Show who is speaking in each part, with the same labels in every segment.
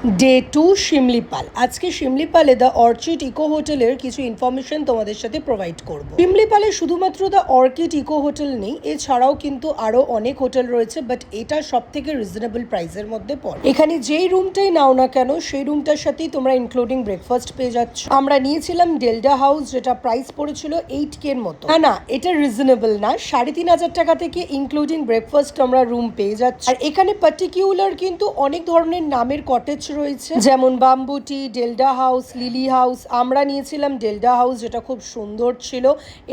Speaker 1: Day 2 Similipal. আজকে শিমলিপালে the Orchid eco হোটেলের কিছু ইনফরমেশন তোমাদের সাথে প্রোভাইড করব। শিমলিপালে শুধুমাত্র দ্য অর্কিড ইকো হোটেল নেই, এছাড়াও কিন্তু আরো অনেক হোটেল রয়েছে, বাট এটা সব থেকে রিজনেবল প্রাইসের মধ্যে পড়ে। এখানে যেই রুমটাই নাও না কেন সেই রুমটার সাথেই তোমরা ইনক্লুডিং ব্রেকফাস্ট পেয়ে যাচ্ছ। আমরা নিয়েছিলাম ডেল্টা হাউস, যেটা প্রাইস পড়েছিল 8K এর মতো। না, এটা রিজনেবল না। 3,500 টাকা থেকে ইনক্লুডিং ব্রেকফাস্ট আমরা রুম পেয়ে যাচ্ছি। আর এখানে পার্টিকুলার কিন্তু অনেক ধরনের নামের কটেজ রয়েছে, যেমন বাম্বুটি, ডেল্টা হাউস, লিলি হাউস। আমরা নিয়েছিলাম ডেল্টা হাউস, যেটা খুব সুন্দর ছিল।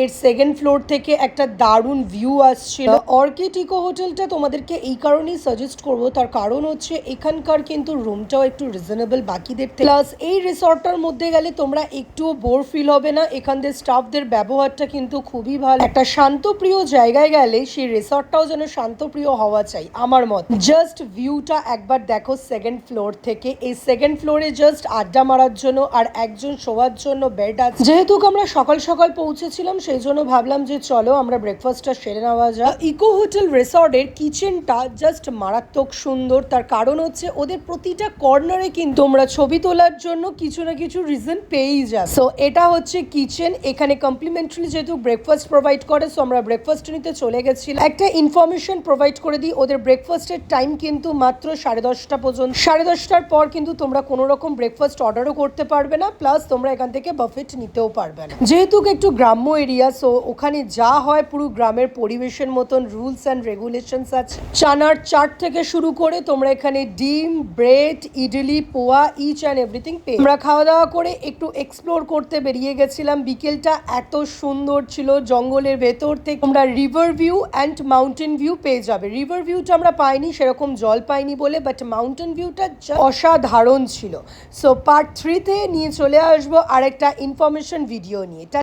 Speaker 1: এর সেকেন্ড ফ্লোর থেকে একটা দারুণ ভিউ আসছিল। অর্কিড ইকো হোটেলটা তোমাদেরকে এই কারণেই সাজেস্ট করব, তার কারণ হচ্ছে এখানকার কিন্তু রুমটাও একটু রিজনেবল বাকিদের থেকে। প্লাস এই রিসর্টটার মধ্যে গেলে তোমরা একটুও বোর ফিল হবে না। এখানদের স্টাফদের ব্যবহারটা কিন্তু খুবই ভালো। একটা শান্তপ্রিয় জায়গায় গেলে সেই রিসর্টটাও যেন শান্তপ্রিয় হওয়া চাই আমার মত। জাস্ট ভিউটা একবার দেখো সেকেন্ড ফ্লোর থেকে। এই সেকেন্ড ফ্লোরে জাস্ট আড্ডা মারার জন্য আর একজন শোয়ার জন্য বেড আছে। যেহেতু আমরা সকাল সকাল পৌঁছেছিলাম, সেই জন্য ভাবলাম যে চলো আমরা ব্রেকফাস্টটা সেরে নেওয়া যায়। ইকো হোটেল রিসর্টের কিচেনটা জাস্ট মারাত্মক সুন্দর। তার কারণ হচ্ছে ওদের প্রতিটা কর্নারে কিন্তু তোমরা ছবি তোলার জন্য কিছু না কিছু রিজন পেয়েই যাবে। সো এটা হচ্ছে কিচেন। এখানে কমপ্লিমেন্টারি যেহেতু ব্রেকফাস্ট প্রোভাইড করে, সো আমরা ব্রেকফাস্ট নিতে চলে গেছিলাম। একটা ইনফরমেশন প্রোভাইড করে দিই, ওদের ব্রেকফাস্টের টাইম কিন্তু মাত্র 10:30 পর্যন্ত। 10:30টার পর কিন্তু তোমরা কোনো রকম ব্রেকফাস্ট অর্ডারও করতে পারবে না, প্লাস তোমরা এখান থেকে বাফেট নিতেও পারবে না। যেহেতু একটু গ্রাম্য এরিয়া, সো ওখানে যা হয় পুরো গ্রামের পরিবেশের মতন রুলস অ্যান্ড রেগুলেশনস আছে। চানার চাট থেকে শুরু করে তোমরা এখানে ডিম, ব্রেড, ইডলি, পোয়া, ইচ অ্যান্ড এভরিথিং পেয়ে। আমরা খাওয়া দাওয়া করে একটু এক্সপ্লোর করতে বেরিয়ে গেছিলাম। বিকেলটা এত সুন্দর ছিল, জঙ্গলের ভেতর থেকে তোমরা river view and mountain view পেয়ে যাবে। রিভার ভিউটা আমরা পাইনি, সেরকম জল পাইনি বলে, বাট মাউন্টেন ভিউটা অসাধারণ ছিল। সো পার্ট 3-তে নিয়ে চলে আসবো আরেকটা ইনফরমেশন ভিডিও নিয়ে।